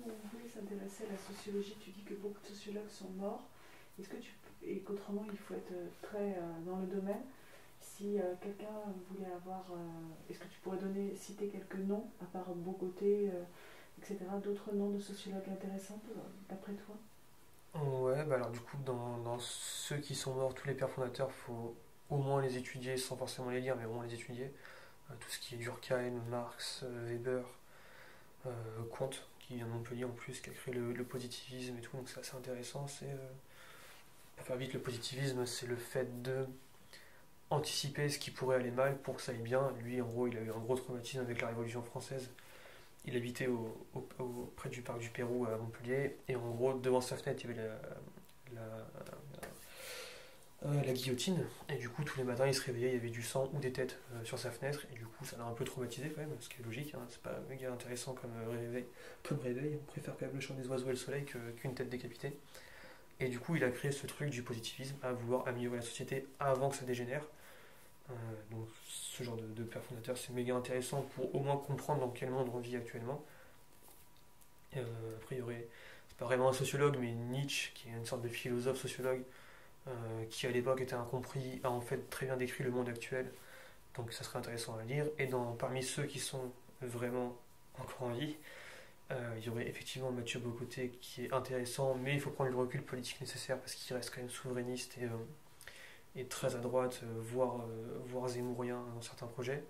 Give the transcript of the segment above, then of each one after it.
on voulait s'intéresser à la sociologie, tu dis que beaucoup de sociologues sont morts. Est-ce que tu et qu'autrement il faut être très dans le domaine. Si quelqu'un voulait avoir, est-ce que tu pourrais citer quelques noms, à part Bogoté, etc., d'autres noms de sociologues intéressants d'après toi? Ouais, bah alors du coup, dans ceux qui sont morts, tous les pères fondateurs, faut au moins les étudier sans forcément les lire, mais au moins les étudier. Tout ce qui est Durkheim, Marx, Weber, Comte, qui vient de Montpellier en plus, qui a créé le positivisme et tout, donc c'est assez intéressant. Pour faire vite, le positivisme, c'est le fait de anticiper ce qui pourrait aller mal pour que ça aille bien. Lui, en gros, il a eu un gros traumatisme avec la Révolution française. Il habitait près du parc du Pérou à Montpellier, et en gros, devant sa fenêtre, il y avait la guillotine, et du coup, tous les matins, il se réveillait, il y avait du sang ou des têtes sur sa fenêtre, et du coup, ça l'a un peu traumatisé quand même, ce qui est logique, hein, c'est pas méga intéressant comme réveil, on préfère quand même le chant des oiseaux et le soleil qu'une tête décapitée. Et du coup, il a créé ce truc du positivisme à vouloir améliorer la société avant que ça dégénère. Donc, ce genre de père fondateur, c'est méga intéressant pour au moins comprendre dans quel monde on vit actuellement. Après, c'est pas vraiment un sociologue, mais Nietzsche, qui est une sorte de philosophe sociologue, qui à l'époque était incompris, a en fait très bien décrit le monde actuel. Donc, ça serait intéressant à lire. Et parmi ceux qui sont vraiment encore en vie, il y aurait effectivement Mathieu Bocoté qui est intéressant, mais il faut prendre le recul politique nécessaire parce qu'il reste quand même souverainiste et très à droite, voire zémourien dans certains projets.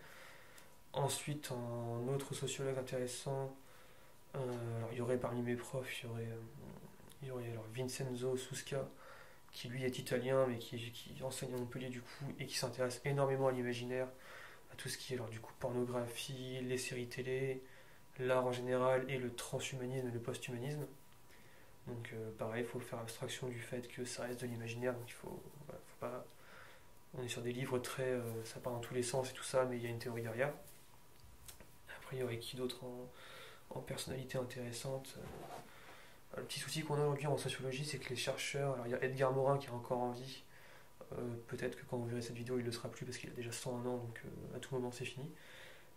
Ensuite, un autre sociologue intéressant, alors, il y aurait parmi mes profs, il y aurait alors Vincenzo Susca, qui lui est italien, mais qui enseigne à Montpellier du coup, et qui s'intéresse énormément à l'imaginaire, à tout ce qui est alors, du coup pornographie, les séries télé, l'art en général, et le transhumanisme et le posthumanisme. Donc pareil, il faut faire abstraction du fait que ça reste de l'imaginaire, donc voilà, faut pas. On est sur des livres très. Ça part dans tous les sens et tout ça, mais il y a une théorie derrière. Après, il y aurait qui d'autre en personnalité intéressante. Le petit souci qu'on a aujourd'hui en sociologie, c'est que les chercheurs. Alors, il y a Edgar Morin qui est encore en vie. Peut-être que quand vous verrez cette vidéo, il ne le sera plus parce qu'il a déjà 101 ans, donc à tout moment c'est fini.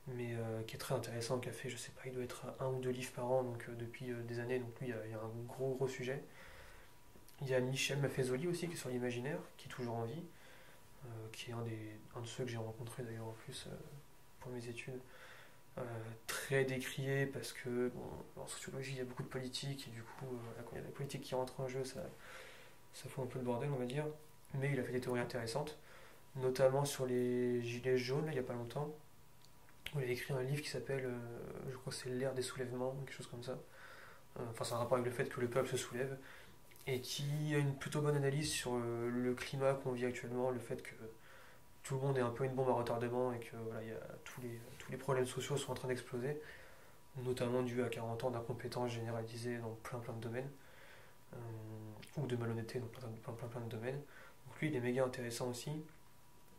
Mais qui est très intéressant, qui a fait, je sais pas, il doit être à un ou deux livres par an donc, depuis des années, donc lui, il y a un gros sujet. Il y a Michel Maffezoli aussi, qui est sur l'imaginaire, qui est toujours en vie, qui est un de ceux que j'ai rencontré d'ailleurs en plus pour mes études. Euh, Très décrié parce que bon, en sociologie il y a beaucoup de politique et du coup quand il y a la politique qui rentre en jeu ça fout un peu le bordel on va dire, mais il a fait des théories intéressantes notamment sur les gilets jaunes là, il n'y a pas longtemps où il a écrit un livre qui s'appelle je crois que c'est l'ère des soulèvements quelque chose comme ça. Enfin c'est un rapport avec le fait que le peuple se soulève et qui a une plutôt bonne analyse sur le climat qu'on vit actuellement, le fait que tout le monde est un peu une bombe à retardement et que voilà, tous les problèmes sociaux sont en train d'exploser, notamment dû à 40 ans d'incompétence généralisée dans plein de domaines, ou de malhonnêteté dans plein de domaines. Donc lui, il est méga intéressant aussi.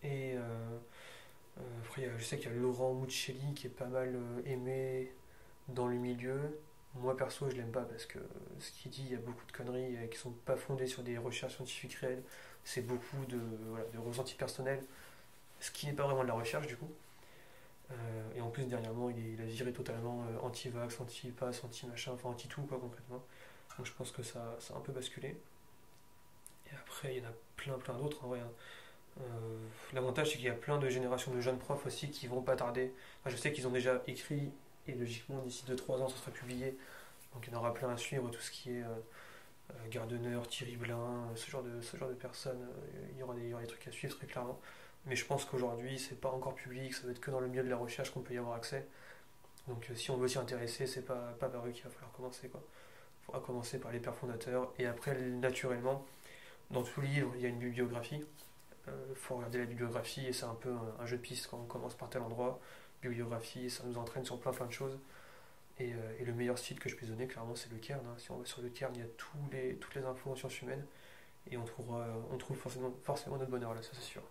Et après, je sais qu'il y a Laurent Muccelli qui est pas mal aimé dans le milieu. Moi perso, je l'aime pas parce que ce qu'il dit, il y a beaucoup de conneries qui sont pas fondées sur des recherches scientifiques réelles. C'est beaucoup de ressenti personnel, ce qui n'est pas vraiment de la recherche du coup. Et en plus, dernièrement, il a viré totalement anti-vax, anti-pass, anti-machin, enfin anti-tout, quoi, concrètement. Donc je pense que ça a un peu basculé. Et après, il y en a plein d'autres, en vrai, hein. L'avantage, c'est qu'il y a plein de générations de jeunes profs aussi qui vont pas tarder. Enfin, je sais qu'ils ont déjà écrit, et logiquement, d'ici 2 3 ans, ça sera publié. Donc il y en aura plein à suivre, tout ce qui est Gardener, Thierry Blin, ce genre de personnes. Il y aura des trucs à suivre très clairement. Mais je pense qu'aujourd'hui, c'est pas encore public, ça doit être que dans le milieu de la recherche qu'on peut y avoir accès. Donc si on veut s'y intéresser, c'est pas par eux qu'il va falloir commencer, quoi. Il faudra commencer par les pères fondateurs et après, naturellement, dans tout livre, il y a une bibliographie. Il faut regarder la bibliographie et c'est un peu un jeu de piste quand on commence par tel endroit. Bibliographie, ça nous entraîne sur plein de choses. Et le meilleur site que je puisse donner, clairement, c'est le Cairn, hein. Si on va sur le Cairn, il y a toutes les infos en sciences humaines et on trouve forcément notre bonheur là, ça c'est sûr.